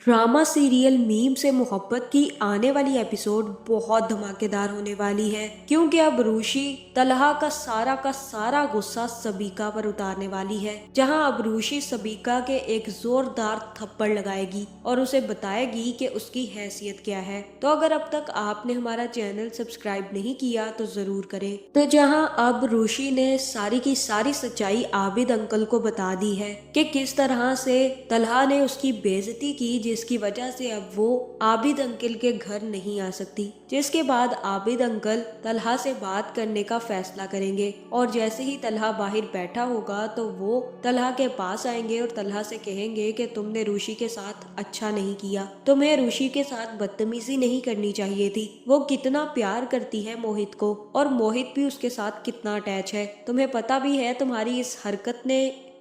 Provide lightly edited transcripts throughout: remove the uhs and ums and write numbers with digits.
Drama serial meme से मोहब्बत की आने वाली एपिसोड बहुत धमाकेदार होने वाली है, क्योंकि अब रूशी तलहा का सारा गुस्सा सबीका पर उतारने वाली है। जहां अब रूशी सबीका के एक जोरदार थप्पड़ लगाएगी और उसे बताएगी कि उसकी हैसियत क्या है। तो अगर अब तक आपने हमारा चैनल सब्सक्राइब नहीं किया तो जरूर करें। तो जहां अब रूशी ने सारी की सारी सच्चाई आबिद अंकल को बता दी है कि किस तरह से तलहा ने उसकी बेइज्जती की, जिसकी वजह से अब वो आबिद अंकल के घर नहीं आ सकती। जिसके बाद आबिद अंकल तलहा से बात करने का फैसला करेंगे और जैसे ही तलहा बाहर बैठा होगा तो वो तलहा के पास आएंगे और तलहा से कहेंगे कि तुमने रूशी के साथ अच्छा नहीं किया, तुम्हें रूशी के साथ बदतमीजी नहीं करनी चाहिए थी। वो कितना प्यार करती है मोहित को और मोहित भी उसके साथ कितना अटैच है। तुम्हें पता भी है तुम्हारी इस हरकत ने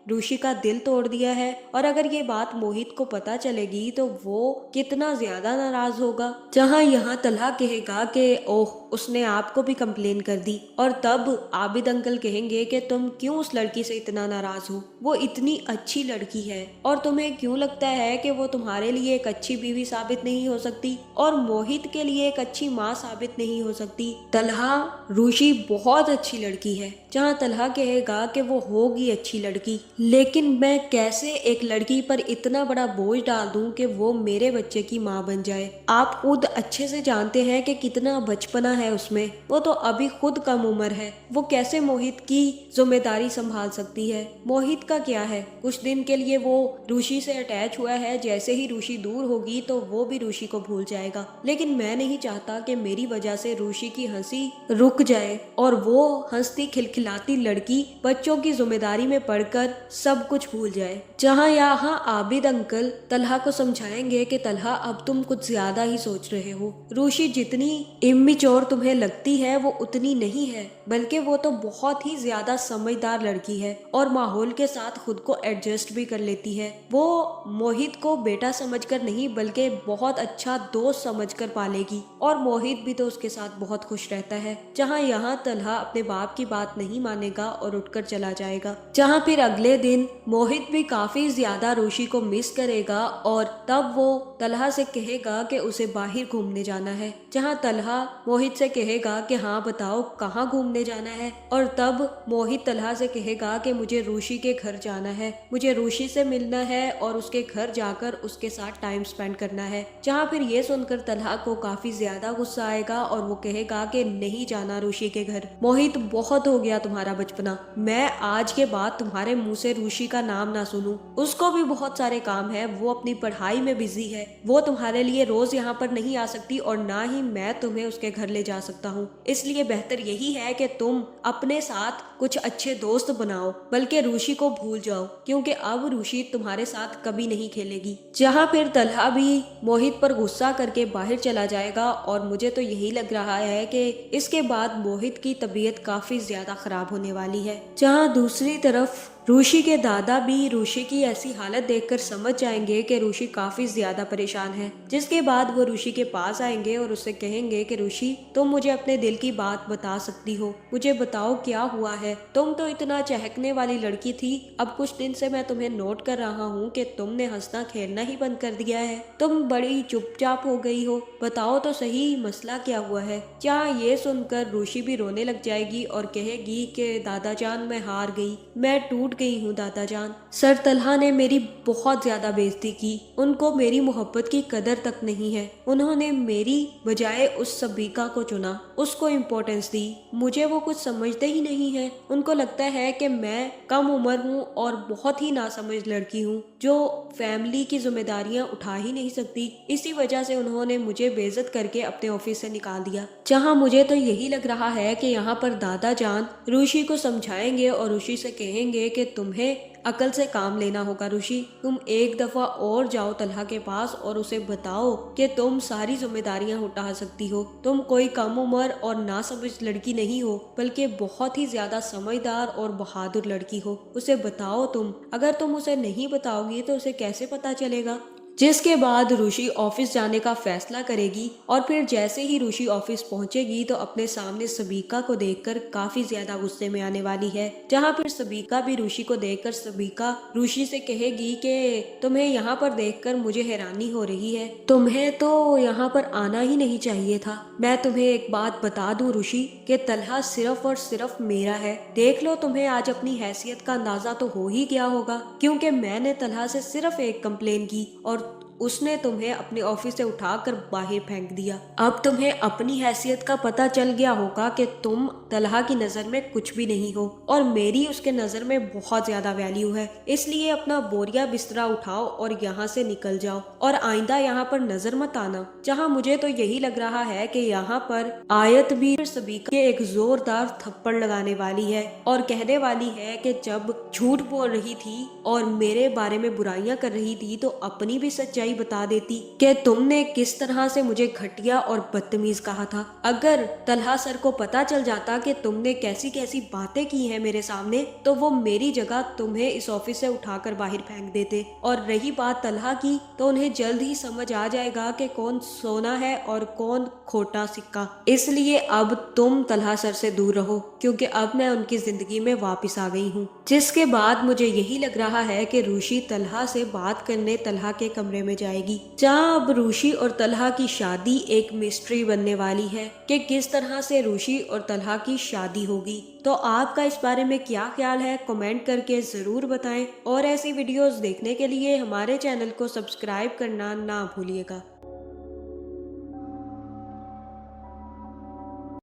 रूशी का दिल तोड़ दिया है, और अगर ये बात मोहित को पता चलेगी तो वो कितना ज्यादा नाराज होगा। जहाँ यहाँ तलहा कहेगा कि ओह उसने आपको भी कंप्लेन कर दी, और तब आबिद अंकल कहेंगे कि तुम क्यों उस लड़की से इतना नाराज हो, वो इतनी अच्छी लड़की है और तुम्हें क्यों लगता है कि वो तुम्हारे लिए एक अच्छी बीवी साबित नहीं हो सकती और मोहित के लिए एक अच्छी माँ साबित नहीं हो सकती। तलहा रूशी बहुत अच्छी लड़की है। जहाँ तलहा कहेगा कि वो होगी अच्छी लड़की, लेकिन मैं कैसे एक लड़की पर इतना बड़ा बोझ डाल दूं कि वो मेरे बच्चे की माँ बन जाए। आप खुद अच्छे से जानते हैं कि कितना बचपना है उसमें, वो तो अभी खुद कम उम्र है, वो कैसे मोहित की जिम्मेदारी संभाल सकती है। मोहित का क्या है, कुछ दिन के लिए वो रूशी से अटैच हुआ है, जैसे ही रूशी दूर होगी तो वो भी रूशी को भूल जाएगा। लेकिन मैं नहीं चाहता कि मेरी वजह से रूशी की हंसी रुक जाए और वो हंसती खिलखिलाती लड़की बच्चों की जिम्मेदारी में पड़कर सब कुछ भूल जाए। जहाँ यहाँ आबिद अंकल तलहा को समझाएंगे कि तलहा अब तुम कुछ ज्यादा ही सोच रहे हो, रूशी जितनी इम्मेच्योर तुम्हें लगती है वो उतनी नहीं है, बल्कि वो तो बहुत ही ज्यादा समझदार लड़की है और माहौल के साथ खुद को एडजस्ट भी कर लेती है। वो मोहित को बेटा समझकर नहीं बल्कि बहुत अच्छा दोस्त समझकर पालेगी और मोहित भी तो उसके साथ बहुत खुश रहता है। जहाँ यहाँ तलहा अपने बाप की बात नहीं मानेगा और उठकर चला जाएगा। जहाँ फिर अगले दिन मोहित भी काफी ज्यादा रूशी को मिस करेगा और तब वो तलहा से कहेगा कि उसे बाहर घूमने जाना है। जहाँ तलहा मोहित से कहेगा कि हाँ बताओ कहाँ घूमने जाना है, और तब मोहित तलहा से कहेगा कि मुझे रूशी के घर जाना है, मुझे रूशी से मिलना है और उसके घर जाकर उसके साथ टाइम स्पेंड करना है। जहाँ फिर ये सुनकर तलहा को काफी ज्यादा गुस्सा आएगा और वो कहेगा कि नहीं जाना रूशी के घर, मोहित बहुत हो गया तुम्हारा बचपना, मैं आज के बाद तुम्हारे मुंह से रूशी का नाम ना सुनूं। उसको भी बहुत सारे काम है, वो अपनी पढ़ाई में बिजी है, वो तुम्हारे लिए रोज यहाँ पर नहीं आ सकती और ना ही मैं तुम्हें उसके घर ले जा सकता हूँ। इसलिए बेहतर यही है कि तुम अपने साथ कुछ अच्छे दोस्त बनाओ, बल्कि रूशी को भूल जाओ, क्योंकि अब रूशी तुम्हारे साथ कभी नहीं खेलेगी। जहाँ फिर तलहा भी मोहित पर गुस्सा करके बाहर चला जाएगा और मुझे तो यही लग रहा है कि इसके बाद मोहित की तबीयत काफी ज्यादा खराब होने वाली है। जहाँ दूसरी तरफ रूशी के दादा भी रूशी की ऐसी हालत देखकर समझ जाएंगे कि रूशी काफी ज्यादा परेशान है। जिसके बाद वो रूशी के पास आएंगे और उससे कहेंगे कि रूशी तुम मुझे अपने दिल की बात बता सकती हो, मुझे बताओ क्या हुआ है, तुम तो इतना चहकने वाली लड़की थी, अब कुछ दिन से मैं तुम्हें नोट कर रहा हूँ कि तुमने हंसना खेलना ही बंद कर दिया है, तुम बड़ी चुपचाप हो गई हो, बताओ तो सही मसला क्या हुआ है। क्या ये सुनकर रूशी भी रोने लग जाएगी और कहेगी कि दादा जान मैं हार गई, मैं टूट गई हूँ दादा जान, सर तलहा ने मेरी बहुत ज्यादा बेइज्जती की, उनको मेरी मोहब्बत की कदर तक नहीं है, उन्होंने मेरी बजाय उस सबीका को चुना, उसको इम्पोर्टेंस दी, मुझे वो कुछ समझते ही नहीं है, उनको लगता है कि मैं कम उम्र हूँ और बहुत ही नासमझ लड़की हूँ जो फैमिली की जिम्मेदारियां उठा ही नहीं सकती, इसी वजह से उन्होंने मुझे बेइज्जत करके अपने ऑफिस से निकाल दिया। जहाँ मुझे तो यही लग रहा है कि यहाँ पर दादा जान रूशी को समझाएंगे और रूशी से कहेंगे कि तुम्हें अकल से काम लेना होगा रूशी, तुम एक दफा और जाओ तलहा के पास और उसे बताओ कि तुम सारी जिम्मेदारियां उठा सकती हो, तुम कोई कम उम्र और नासमझ लड़की नहीं हो बल्कि बहुत ही ज्यादा समझदार और बहादुर लड़की हो, उसे बताओ तुम। अगर तुम उसे नहीं बताओगी तो उसे कैसे पता चलेगा जिसके बाद रुशि ऑफिस जाने का फैसला करेगी और फिर जैसे ही रुशि ऑफिस पहुंचेगी तो अपने सामने सबीका को देखकर काफी ज्यादा गुस्से में आने वाली है। जहां फिर सबीका भी रुशि को देखकर सबीका रुशि से कहेगी कि तुम्हें यहाँ पर देखकर मुझे हैरानी हो रही है, तुम्हें तो यहाँ पर आना ही नहीं चाहिए था। मैं तुम्हें एक बात बता दूं रुशि कि तलहा सिर्फ और सिर्फ मेरा है। देख लो, तुम्हें आज अपनी हैसियत का अंदाजा तो हो ही गया होगा, क्योंकि मैंने तलहा से सिर्फ एक कंप्लेन की और उसने तुम्हें अपने ऑफिस से उठाकर बाहर फेंक दिया। अब तुम्हें अपनी हैसियत का पता चल गया होगा कि तुम तलहा की नजर में कुछ भी नहीं हो और मेरी उसके नजर में बहुत ज्यादा वैल्यू है। इसलिए अपना बोरिया बिस्तरा उठाओ और यहाँ से निकल जाओ और आइंदा यहाँ पर नजर मत आना। जहाँ मुझे तो यही लग रहा है कि यहाँ पर आयत भी सबीका के एक जोरदार थप्पड़ लगाने वाली है और कहने वाली है कि जब झूठ बोल रही थी और मेरे बारे में बुराइयां कर रही थी तो अपनी भी सच्चाई बता देती कि तुमने किस तरह से मुझे घटिया और बदतमीज कहा था। अगर तलहा सर को पता चल जाता कि तुमने कैसी कैसी बातें की हैं मेरे सामने, तो वो मेरी जगह तुम्हें इस ऑफिस से उठाकर बाहर फेंक देते। और रही बात तलहा की, तो उन्हें जल्द ही समझ आ जाएगा कि कौन सोना है और कौन खोटा सिक्का। इसलिए अब तुम तलहा सर से दूर रहो, क्योंकि अब मैं उनकी जिंदगी में वापस आ गई हूँ। जिसके बाद मुझे यही लग रहा है कि रुशि तलहा से बात करने तलहा के कमरे में जाएगी, जहाँ अब रुशि और तलहा की शादी एक मिस्ट्री बनने वाली है कि किस तरह से रुशि और तलहा की शादी होगी। तो आपका इस बारे में क्या ख्याल है, कमेंट करके जरूर बताएं और ऐसी वीडियोस देखने के लिए हमारे चैनल को सब्सक्राइब करना ना भूलिएगा।